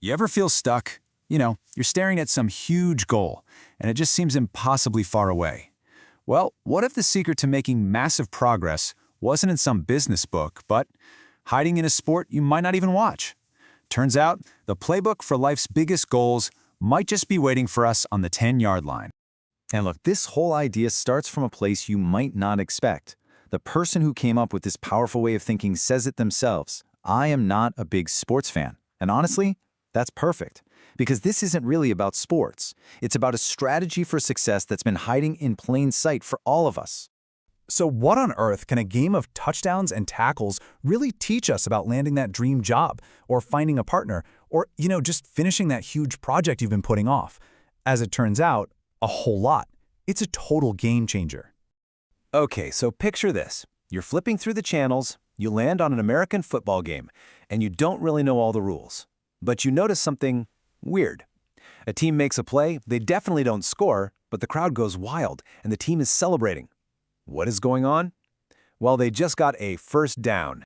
You ever feel stuck? You're staring at some huge goal, and it just seems impossibly far away. Well, what if the secret to making massive progress wasn't in some business book, but hiding in a sport you might not even watch? Turns out, the playbook for life's biggest goals might just be waiting for us on the 10-yard line. And look, this whole idea starts from a place you might not expect. The person who came up with this powerful way of thinking says it themselves. I am not a big sports fan. And honestly, that's perfect. Because this isn't really about sports. It's about a strategy for success that's been hiding in plain sight for all of us. So what on earth can a game of touchdowns and tackles really teach us about landing that dream job, or finding a partner, or, just finishing that huge project you've been putting off? As it turns out, a whole lot. It's a total game changer. Okay, so picture this. You're flipping through the channels, you land on an American football game, and you don't really know all the rules. But you notice something weird. A team makes a play, they definitely don't score, but the crowd goes wild, and the team is celebrating. What is going on? Well, they just got a first down.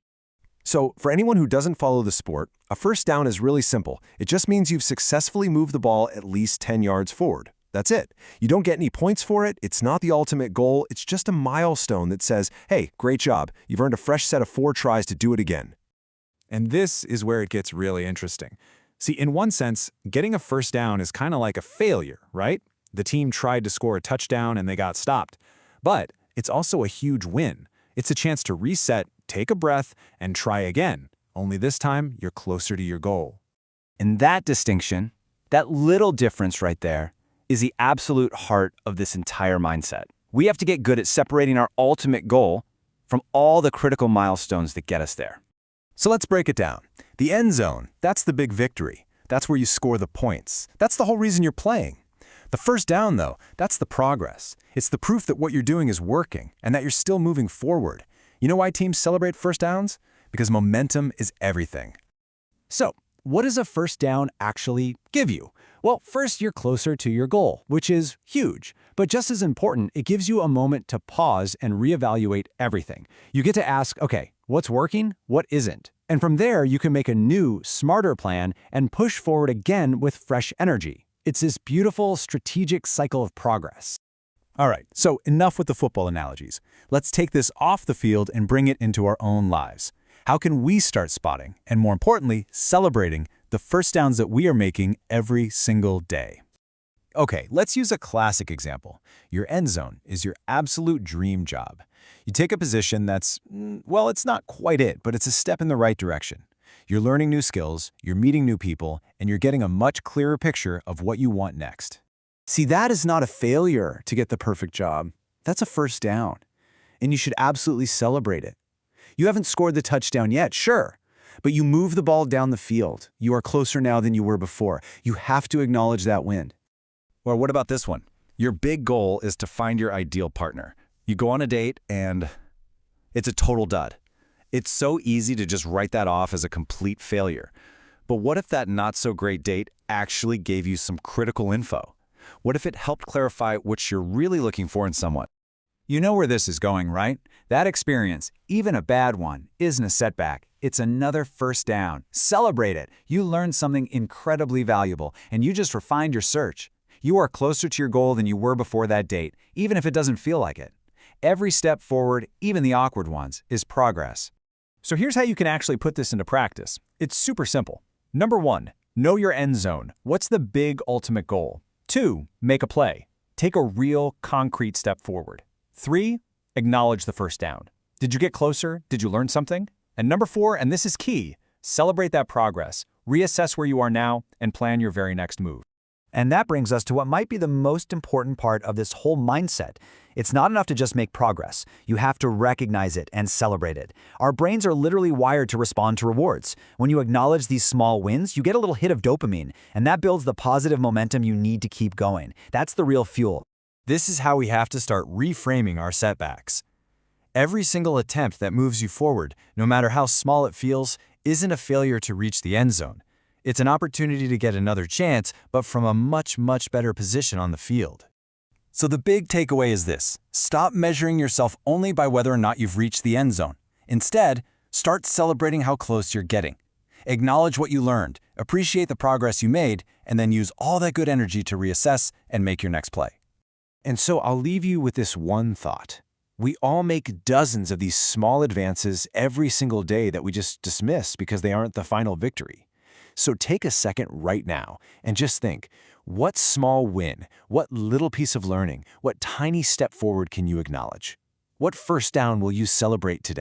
So, for anyone who doesn't follow the sport, a first down is really simple. It just means you've successfully moved the ball at least 10 yards forward. That's it. You don't get any points for it. It's not the ultimate goal. It's just a milestone that says, hey, great job. You've earned a fresh set of 4 tries to do it again. And this is where it gets really interesting. See, in one sense, getting a first down is kind of like a failure, right? The team tried to score a touchdown and they got stopped. But it's also a huge win. It's a chance to reset, take a breath, and try again. Only this time, you're closer to your goal. And that distinction, that little difference right there, is the absolute heart of this entire mindset. We have to get good at separating our ultimate goal from all the critical milestones that get us there. So let's break it down. The end zone, that's the big victory. That's where you score the points. That's the whole reason you're playing. The first down, though, that's the progress. It's the proof that what you're doing is working and that you're still moving forward. You know why teams celebrate first downs? Because momentum is everything. So, what does a first down actually give you? Well, first, you're closer to your goal, which is huge. But just as important, it gives you a moment to pause and reevaluate everything. You get to ask, okay, what's working? What isn't? And from there, you can make a new, smarter plan and push forward again with fresh energy. It's this beautiful, strategic cycle of progress. All right, so enough with the football analogies. Let's take this off the field and bring it into our own lives. How can we start spotting, and more importantly, celebrating the first downs that we are making every single day? Okay, let's use a classic example. Your end zone is your absolute dream job. You take a position that's, well, it's not quite it, but it's a step in the right direction. You're learning new skills, you're meeting new people, and you're getting a much clearer picture of what you want next. See, that is not a failure to get the perfect job. That's a first down. And you should absolutely celebrate it. You haven't scored the touchdown yet, sure, but you move the ball down the field. You are closer now than you were before. You have to acknowledge that win. Or what about this one? Your big goal is to find your ideal partner. You go on a date and it's a total dud. It's so easy to just write that off as a complete failure. But what if that not-so-great date actually gave you some critical info? What if it helped clarify what you're really looking for in someone? You know where this is going, right? That experience, even a bad one, isn't a setback. It's another first down. Celebrate it. You learned something incredibly valuable, and you just refined your search. You are closer to your goal than you were before that date, even if it doesn't feel like it. Every step forward, even the awkward ones, is progress. So here's how you can actually put this into practice. It's super simple. Number 1, know your end zone. What's the big ultimate goal? 2, make a play. Take a real, concrete step forward. 3, acknowledge the first down. Did you get closer? Did you learn something? And number 4, and this is key, celebrate that progress. Reassess where you are now and plan your very next move. And that brings us to what might be the most important part of this whole mindset. It's not enough to just make progress. You have to recognize it and celebrate it. Our brains are literally wired to respond to rewards. When you acknowledge these small wins, you get a little hit of dopamine, and that builds the positive momentum you need to keep going. That's the real fuel. This is how we have to start reframing our setbacks. Every single attempt that moves you forward, no matter how small it feels, isn't a failure to reach the end zone. It's an opportunity to get another chance, but from a much, much better position on the field. So the big takeaway is this: stop measuring yourself only by whether or not you've reached the end zone. Instead, start celebrating how close you're getting. Acknowledge what you learned, appreciate the progress you made, and then use all that good energy to reassess and make your next play. And so I'll leave you with this one thought. We all make dozens of these small advances every single day that we just dismiss because they aren't the final victory. So take a second right now and just think, what small win, what little piece of learning, what tiny step forward can you acknowledge? What first down will you celebrate today?